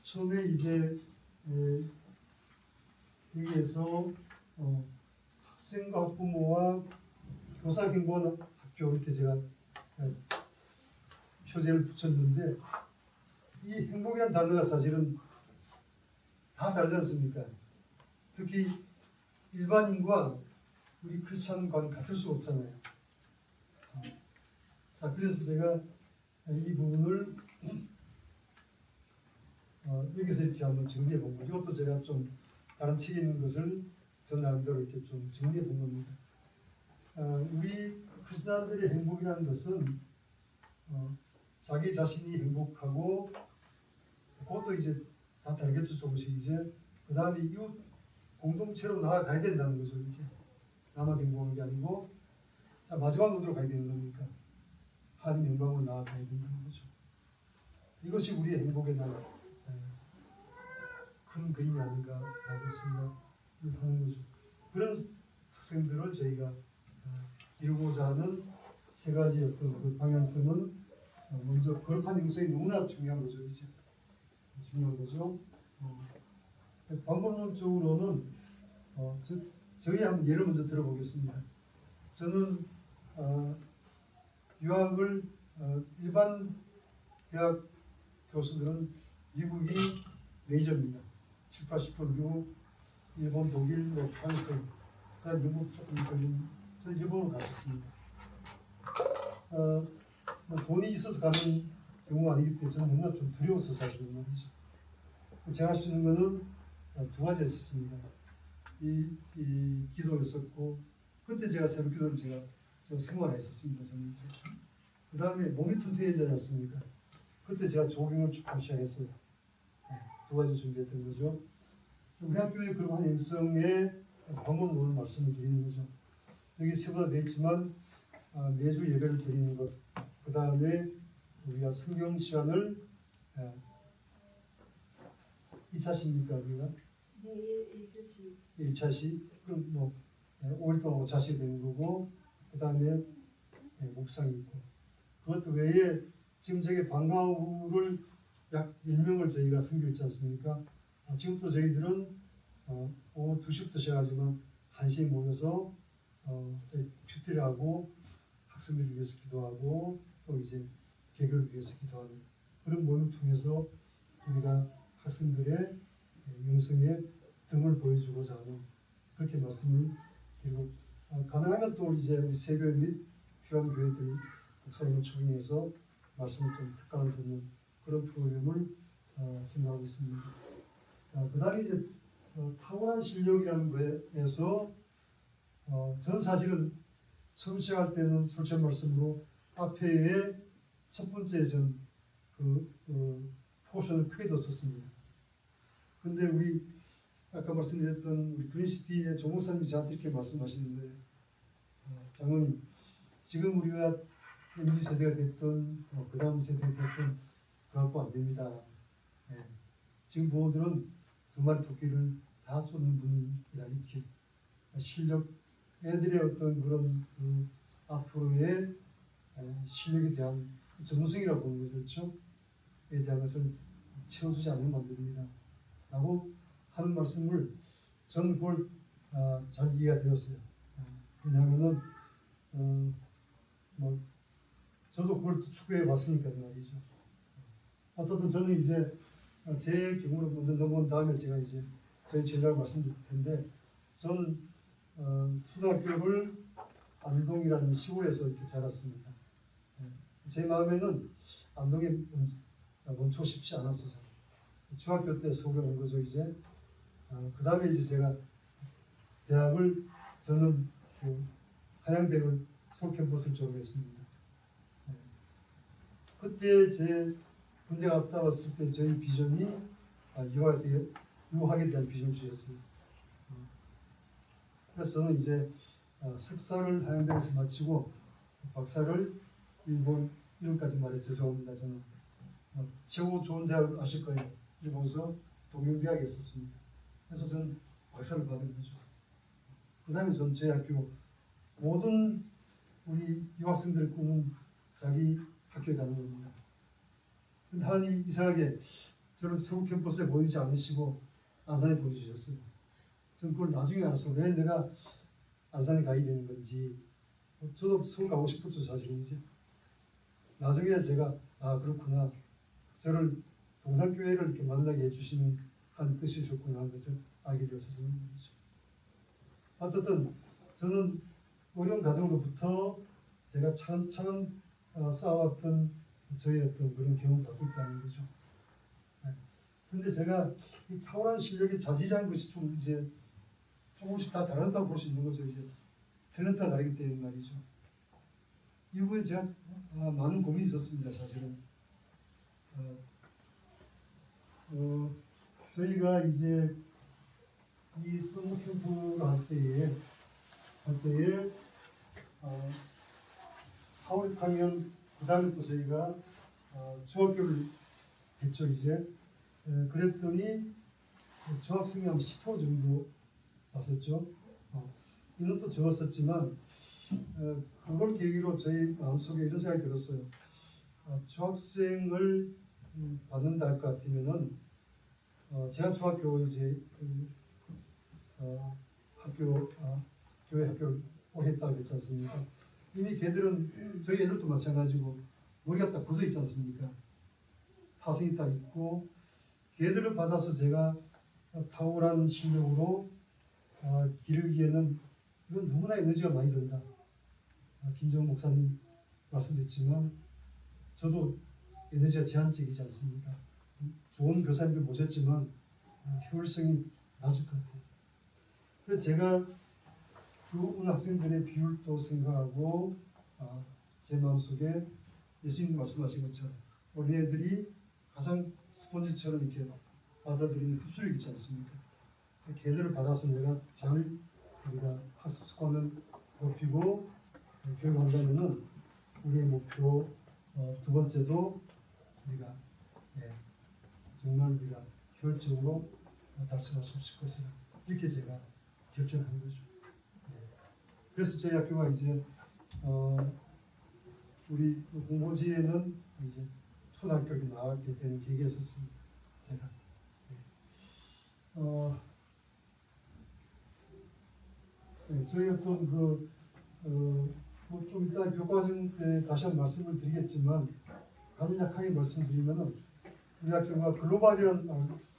처음에 이제 여기에서 학생과 학부모와 교사 행보하는 학교 이렇게 제가 표제를 붙였는데 이 행복이라는 단어가 사실은 다 다르지 않습니까? 특히 일반인과 우리 크리스찬과는 같을 수 없잖아요. 자, 그래서 제가 이 부분을 여기서 이렇게 한번 정리해 본 거죠. 이것도 제가 좀 다른 책에 있는 것을 전 나름대로 이렇게 좀 정리해 본 겁니다. 우리 크리스찬들의 행복이라는 것은 자기 자신이 행복하고 그것도 이제 다 다르겠죠. 조금씩 이제 그 다음에 이웃 공동체로 나아가야 된다는 거죠. 이제 나만 행복한 게 아니고 자 마지막 어디로 가야 되는 겁니까? 하나님 영광으로 나아가야 된다는 거죠. 이것이 우리의 행복의 큰 그림이 아닌가라고 생각하는 거죠. 그런 학생들을 저희가 이루고자 하는 세 가지 어떤 그 방향성은 먼저 거룩한 영성이 너무나 중요한 거죠. 이제 중요한 거죠. 방법론적으로는 저희 한번 예를 먼저 들어보겠습니다. 저는 유학을 일반 대학 교수들은 미국이 메이저입니다. 7, 80% 미국, 일본, 독일, 프랑스, 그다음 영국 조금 걸린 저는 일본으로 갔었습니다. 돈이 있어서 가는 경우가 아니기 때문에 저는 뭔가 좀 두려워서 사실은 말이죠. 제가 할 수 있는 거는 두 가지가 있었습니다. 이 기도였었고 그때 제가 새벽 기도를 제가 생활했었습니다. 저는 이제 그 다음에 몸이 튼튼해지지 않았습니까? 그때 제가 조깅을 조금 시작했어요. 두 가지 준비했던 거죠. 우리 학교의 그러한 영성의 방법론을 말씀을 드리는 거죠. 여기 세부가 되어 있지만 매주 예배를 드리는 것, 그 다음에 우리가 성경 시간을 2차시입니까 우리가? 네, 1교시. 1차시 그럼 5일 동안 5차시 되는 거고 그 다음에 묵상이 있고 그것도 외에 지금 저기 방과 후를 약 1명을 저희가 섬기고 않습니까? 지금도 저희들은 오후 2시부터 시작하지만 1시에 모여서 저희 큐티를 하고 학생들을 위해서 기도하고 또 이제 개교를 위해서 기도하는 그런 모임을 통해서 우리가 학생들의 영성의 등을 보여주고자 하는 그렇게 말씀을 드리고 가능하면 또 이제 우리 세교회 및 필요한 교회들 목사님을 초빙해서 말씀을 좀 특강을 듣는 그런 프로그램을 생각하고 있습니다. 그 다음에 이제 탁월한 실력이라는 거에서 저는 사실은 처음 시작할 때는 솔직한 말씀으로 앞에의 첫 번째 포션을 크게 뒀었습니다. 근데 우리 아까 말씀드렸던 우리 그린시티의 조 목사님이 저한테 이렇게 말씀하시는데 장로님 지금 우리가 MZ 세대가 됐든 그 다음 세대가 됐든 그래갖고 안 됩니다. 지금 부모들은 두 마리 토끼를 다 쫓는 분이라 이렇게 실력 애들의 어떤 그런 앞으로의 실력에 대한 전문성이라고 보는 거죠. 그렇죠? 에 대한 것을 채워주지 않으면 안 됩니다. 라고 하는 말씀을 저는 그걸 잘 이해가 되었어요. 왜냐하면은 뭐 저도 그걸 또 추구해 왔으니까 말이죠. 어떻든 저는 이제 제 경우로 먼저 넘어온 다음에 제가 이제 저희 전략을 말씀드릴 텐데, 저는 초등학교를 안동이라는 시골에서 이렇게 자랐습니다. 제 마음에는 안동에 원초 쉽지 않았어요. 중학교 때 서울에 온 거죠 이제. 그 다음에 이제 제가 대학을 저는 그 한양대를 서울 캠퍼스를 졸업했습니다. 그때 제 군대 갔다 왔을 때 저희 비전이 유학에 대한 비전주의였어요. 그래서 저는 이제 석사를 한양대에서 마치고 박사를 일본까지 말해 죄송합니다. 저는 최고 좋은 대학을 아실 거예요. 일본서 동명대학에 있었습니다. 그래서 저는 박사를 받은 거죠. 그 다음에 전 제 학교 모든 우리 유학생들의 꿈은 자기 학교에 가는 겁니다. 근데 하나님이 이상하게 저를 서울 캠퍼스에 보이지 않으시고 안산에 보여주셨어요. 저는 그걸 나중에 알았어. 왜 내가 안산에 가야 되는 건지. 저도 서울 가고 싶었죠 사실이지. 나중에 제가 그렇구나. 저를 동산교회를 이렇게 만나게 해주시는 한 뜻이셨구나 하는 것을 알게 되었습니다. 어쨌든 저는 어려운 가정으로부터 제가 차근차근 쌓아왔던 저의 어떤 그런 경험을 갖고 있다는 거죠. 그런데 제가 이 탁월한 실력의 자질이라는 것이 좀 이제 조금씩 다 다르다고 볼 수 있는 거죠. 이제 탤런트가 다르기 때문에 말이죠. 이후에 제가 많은 고민이 있었습니다. 사실은 저희가 이제 이 서머 캠프를 할 때에 4월 6학년 그 다음에 또 저희가 중학교를 했죠 이제. 그랬더니 중학생이 한 10% 정도 왔었죠. 인원도 적었었지만 그걸 계기로 저희 마음속에 이런 생각이 들었어요. 중학생을 받는다 할 것 같으면은 제가 중학교 이제 교회 학교를 오래 했다고 했지 않습니까? 이미 걔들은 저희 애들도 마찬가지고 머리가 딱 굳어 있지 않습니까? 타성이 딱 있고 걔들을 받아서 제가 탁월한 실력으로 기르기에는 이건 누구나 에너지가 많이 든다. 김정은 목사님 말씀드렸지만 저도 에너지가 제한적이지 않습니까? 좋은 교사님들 모셨지만 효율성이 낮을 것 같아요. 그래서 제가 그 학생들의 비율도 생각하고 제 마음속에 예수님 말씀하신 것처럼 어린애들이 가장 스펀지처럼 이렇게 받아들이는 흡수력이 있지 않습니까? 걔들을 받아서 내가 잘 우리가 학습 습관을 높이고 교육한다면은 우리의 목표 두 번째도 우리가 정말 우리가 효율적으로 달성할 수 있을 것이라 이렇게 제가 결정한 거죠. 그래서 저희 학교가 이제 우리 공모지에는 이제 초등학교에 나가게 되는 계기가 있었습니다. 제가 저희 어떤 좀 이따 교과정 때 다시 한번 말씀을 드리겠지만 간략하게 말씀드리면은 우리 학교가 글로벌이라는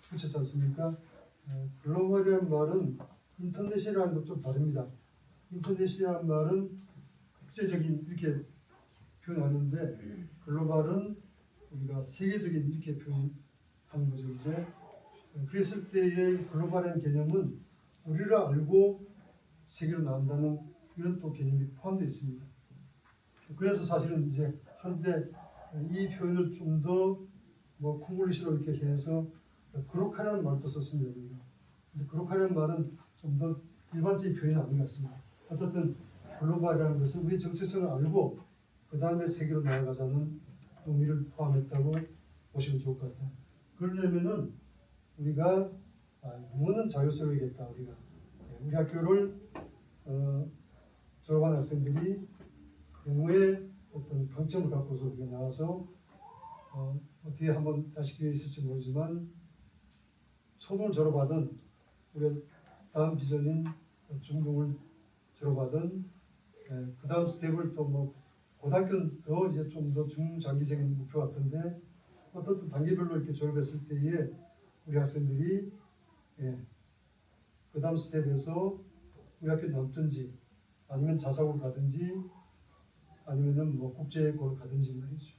붙였지 않습니까? 글로벌이라는 말은 인터넷이라는 것 좀 다릅니다. 인터넷이라는 말은 국제적인 이렇게 표현하는데 글로벌은 우리가 세계적인 이렇게 표현하는 거죠 이제. 그랬을 때의 글로벌한 개념은 우리를 알고 세계로 나온다는 이런 또 개념이 포함되어 있습니다. 그래서 사실은 이제 한때 이 표현을 좀 더 콩글리시로 이렇게 해서 그로카라는 말도 썼습니다. 우리가. 근데 그로카라는 말은 좀 더 일반적인 표현이 아닌 것 같습니다. 어쨌든 글로벌이라는 것은 우리 정체성을 알고 그 다음에 세계로 나아가자는 의미를 포함했다고 보시면 좋을 것 같아요. 그러려면은 우리가 영어는 자유스러워야겠다. 우리 학교를 졸업한 학생들이 영어의 어떤 강점을 갖고서 우리가 나와서 뒤에 한번 다시 기회 있을지 모르지만 초등을 졸업하든 우리 다음 비전인 중등을 졸업하든 그 다음 스텝을 또 뭐 고등학교는 더 이제 좀 더 중장기적인 목표 같은데 어떤 단계별로 이렇게 졸업했을 때에 우리 학생들이 그 다음 스텝에서 우리 학교 남든지 아니면 자사고를 가든지 아니면은 뭐 국제고를 가든지 말이죠.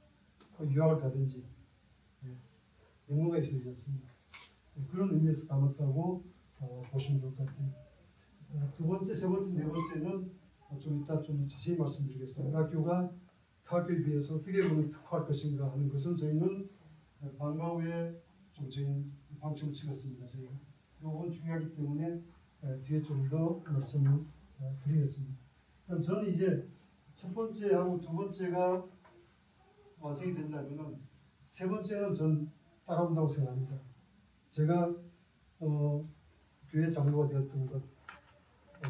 유학을 가든지 연구가 있어야 되지 않습니까? 그런 의미에서 담았다고 보시면 좋을 것 같아요. 두 번째, 세 번째, 네 번째는 좀 이따 좀 자세히 말씀드리겠습니다. 학교가 타 학교에 비해서 어떻게 보면 특화할 것인가 하는 것은 저희는 방과 후에 좀 저희 방침을 찍었습니다. 저희가 이건 중요하기 때문에 뒤에 좀 더 말씀을 드리겠습니다. 그럼 저는 이제 첫 번째하고 두 번째가 완성이 된다면은 세 번째는 전 따라온다고 생각합니다. 제가 교회 장로가 되었던 것,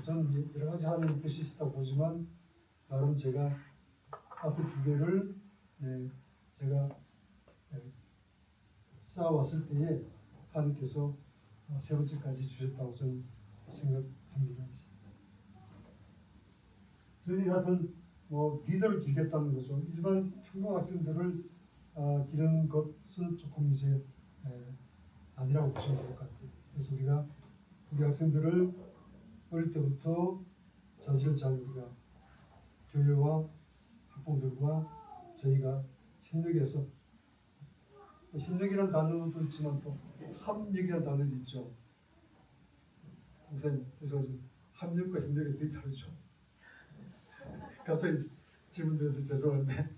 저는 여러 가지 하는 뜻이 있다고 보지만 나름 제가 앞에 두 개를 제가 쌓아왔을 때에 하나님께서 세 번째까지 주셨다고 저는 생각합니다. 저희 같은 리더를 기르겠다는 거죠. 일반 평범 학생들을 기르는 것은 조금 이제 아니라고 보시면 될 것 같아요. 그래서 우리가 우리 학생들을 어릴 때부터 자질을 잘 우리가 교회와 학부모들과 저희가 협력해서 또 협력이라는 단어도 있지만 또 합력이라는 단어도 있죠. 선생님, 죄송하지만 합력과 협력이 되게 다르죠. 갑자기 질문 드려서 죄송한데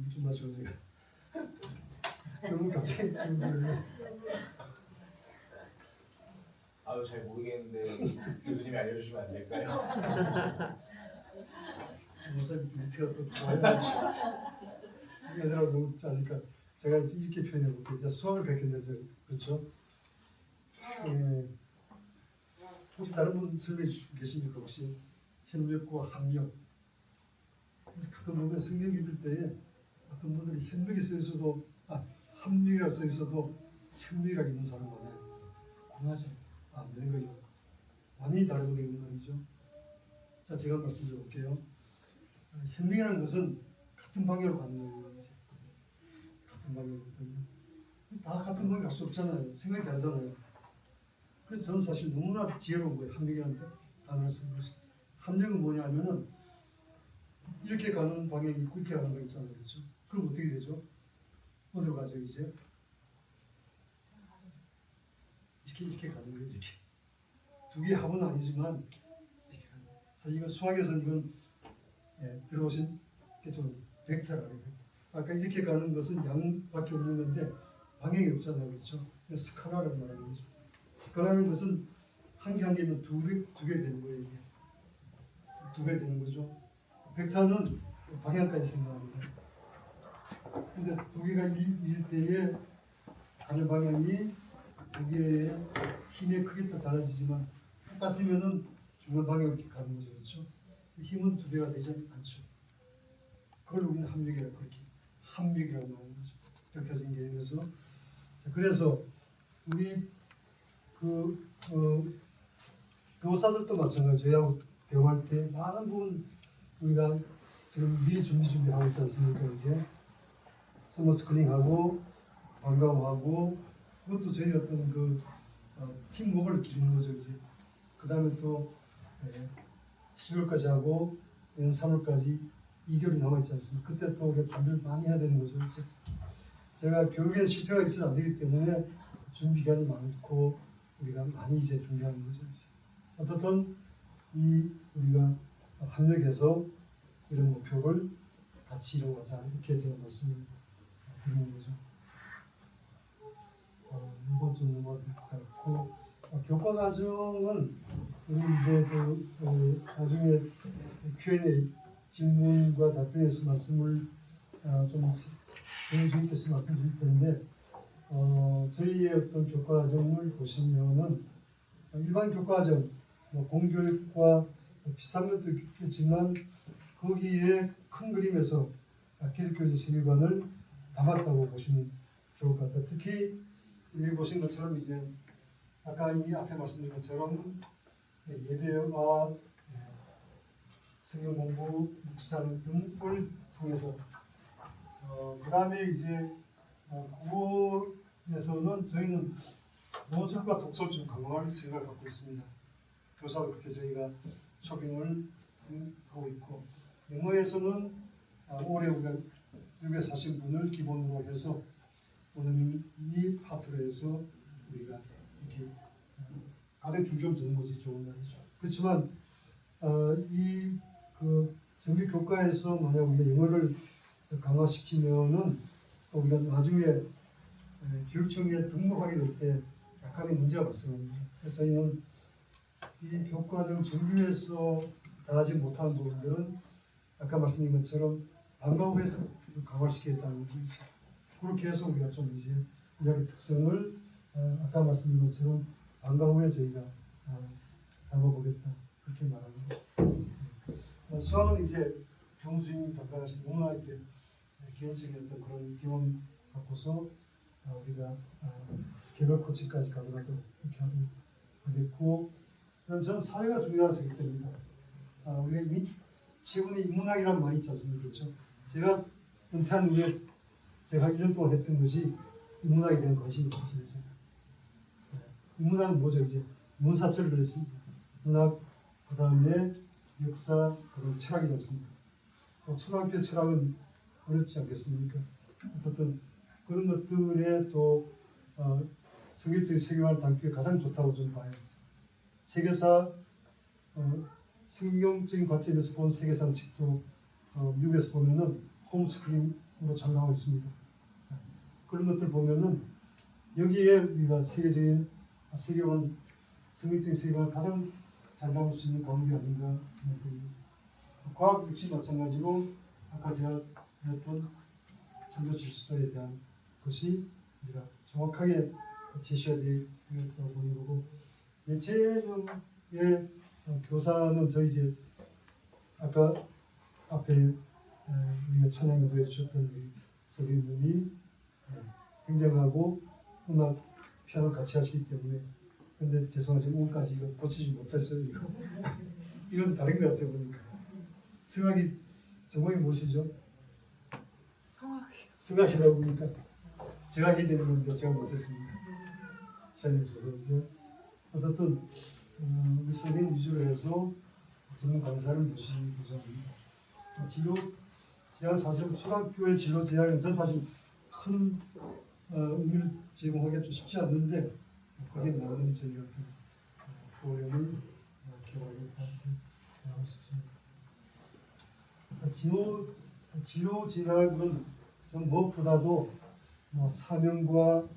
좀 마셔보세요. 너무 갑자기 질문 드리면 잘 모르겠는데 교수님이 알려주시면 안 될까요? 목사님 밑에가 또 좋아해가지고 얘들하고 너무 짜니까 제가 이렇게 표현해 볼게요. 이제 수학을 배웠는데 그렇죠? 혹시 다른 분 설명해 주시고 계십니까? 혹시 협력과 합력. 그래서 가끔 보면 성경 읽을 때에 어떤 분들이 협력이 써 있어도 합력이라 써 있어도 협력이 있는 사람 많아요. 공하지 안 되는 거죠. 완전히 다르고 되는 말이죠. 자, 제가 말씀드려 볼게요. 협력이라는 것은 같은 방향으로 가는 거예요. 같은 방향이거든요. 다 같은 방향 갈 수 없잖아요. 생각이 다르잖아요. 그래서 저는 사실 너무나 지혜로운 거예요. 합력이라는 단어를 쓰는 것이. 합력은 뭐냐면은 이렇게 가는 방향이 있고 이렇게 가는 거 있잖아요. 그렇죠? 그럼 어떻게 되죠? 어디로 가죠 이제? 이렇게 가는 거예요. 이렇게. 두 개의 합은 아니지만 이렇게 가는 거예요. 사실 이건 수학에서는 이건 들어오신 좀 벡터라고 해요. 아까 이렇게 가는 것은 양밖에 없는 건데 방향이 없잖아요. 그렇죠? 그래서 스칼라라고 말하는 거죠. 스칼라는 것은 한 개 한 개면 두 개 되는 거예요. 이게. 두 개 되는 거죠. 벡터는 방향까지 생각합니다. 근데 두 개가 일 때에 가는 방향이 두 개의 힘의 크기가 달라지지만 똑같으면은 중간 방향으로 이렇게 가는 거죠. 그렇죠? 힘은 두 개가 되지 않죠. 그걸 우리는 합력이라고 그렇게 합력이라고 말하는 거죠. 벡터적인 개념에서. 그래서 우리 교사들도 마찬가지예요. 저희하고 대화할 때 많은 부분 우리가 지금 미리 준비하고 있지 않습니까? 이제 서머 스크린하고 방과후하고 그것도 저희 어떤 팀워크를 기르는 거죠. 이제 그 다음에 또 10월까지 하고 내년 3월까지 2개월이 남아있지 않습니까? 그때 또 우리가 준비를 많이 해야 되는 거죠. 이제 제가 교육에 실패가 있어서 안 되기 때문에 준비 기간이 많고 우리가 많이 이제 준비하는 거죠. 이제. 어떻든 우리가 합력해서 이런 목표를 같이 이루어가자 이렇게 제가 말씀을 드리는 거죠. 이번 주 넘어갈 것 같고 교과 과정은 우리 이제 나중에 Q&A 질문과 답변에서 말씀을 좀 주님께서 말씀드릴 텐데 저희의 어떤 교과 과정을 보시면은 일반 교과 과정 공교육과 비슷한 것도 있겠지만 거기에 큰 그림에서 기독교적 세계관을 담았다고 보시면 좋을 것 같아요. 특히 여기 보신 것처럼 이제 아까 이미 앞에 말씀드린 것처럼 예배와 성경 공부, 묵상 등을 통해서 그 다음에 이제 국어에서는 저희는 논술과 독서를 좀 강화할 생각을 갖고 있습니다. 교사도 그렇게 저희가 초빙을 하고 있고 영어에서는 올해 우리가 미국에 사신 분을 기본으로 해서 오늘 이 파트로 해서 우리가 이렇게 가장 중점 두는 것이 좋은 말이죠. 그렇지만 이그 정규 교과에서 만약 우리가 영어를 강화시키면은 또 우리가 나중에 교육청에 등록하게 될 때 약간의 문제가 발생합니다. 그래서 저희는 이 교과정 정규에서 다 하지 못한 부분들은 아까 말씀드린 것처럼 방과후에서 강화시키겠다는 거죠. 그렇게 해서 우리가 좀 이제 문학의 특성을 아까 말씀드린 것처럼 방과후에 저희가 담아보겠다 그렇게 말하는 거죠. 수학은 이제 교무수님이 담당하신 너무나 이렇게 개인적인 어떤 그런 경험 갖고서 우리가 개별 코치까지 가더라도 이렇게 하겠고 저는 사회가 중요하다고 생각됩니다. 우리가 이미 최근에 인문학이라는 말이 있지 않습니까? 그렇죠? 제가 은퇴한 후에 제가 1년 동안 했던 것이 인문학에 대한 관심이 있었어요. 인문학은 뭐죠? 이제 문사철을 했습니다. 문학, 그 다음에 역사, 그다음 철학이지 않습니까? 초등학교 철학은 어렵지 않겠습니까? 어쨌든 그런 것들에 또 성경적인 세계관을 담기에 가장 좋다고 저는 봐요. 세계사, 성경적인 관점에서 본 세계사는 책도 미국에서 보면은 홈스크린으로 잘 나와 있습니다. 그런 것들 보면은 여기에 우리가 세계적인 세계관, 성경적인 세계관을 가장 잘 나올 수 있는 과목이 아닌가 생각됩니다. 과학 역시 마찬가지로 아까 제가 했던 창조 질서에 대한 것이 우리가 정확하게 제시가 되었다고 보는 거고 예체능의 교사는 저희 이제 아까 앞에 우리가 찬양 인도해 주셨던 우리 선생님이 굉장하고 음악 피아노 같이 하시기 때문에 근데 죄송하지만 오늘까지 이거 고치지 못했어요. 이건 다른 것 같아 보니까 성악이 전공이 무엇이죠? 성악이라고 보니까 제가 해야 되는 건데 제가 못했습니다. 시간이 없어서 이제 어쨌든 우리 선생님 위주로 해서 전문 강사를 모시고자 합니다. 진로 제가 사실 초등학교의 진로 제약은 전 사실 큰 의미를 제공하기가 좀 쉽지 않는데 거기에 나오는 저희 같은 프로그램을 개발하겠다 생각하고 싶습니다. 진로 진학은 전 무엇보다도 사명과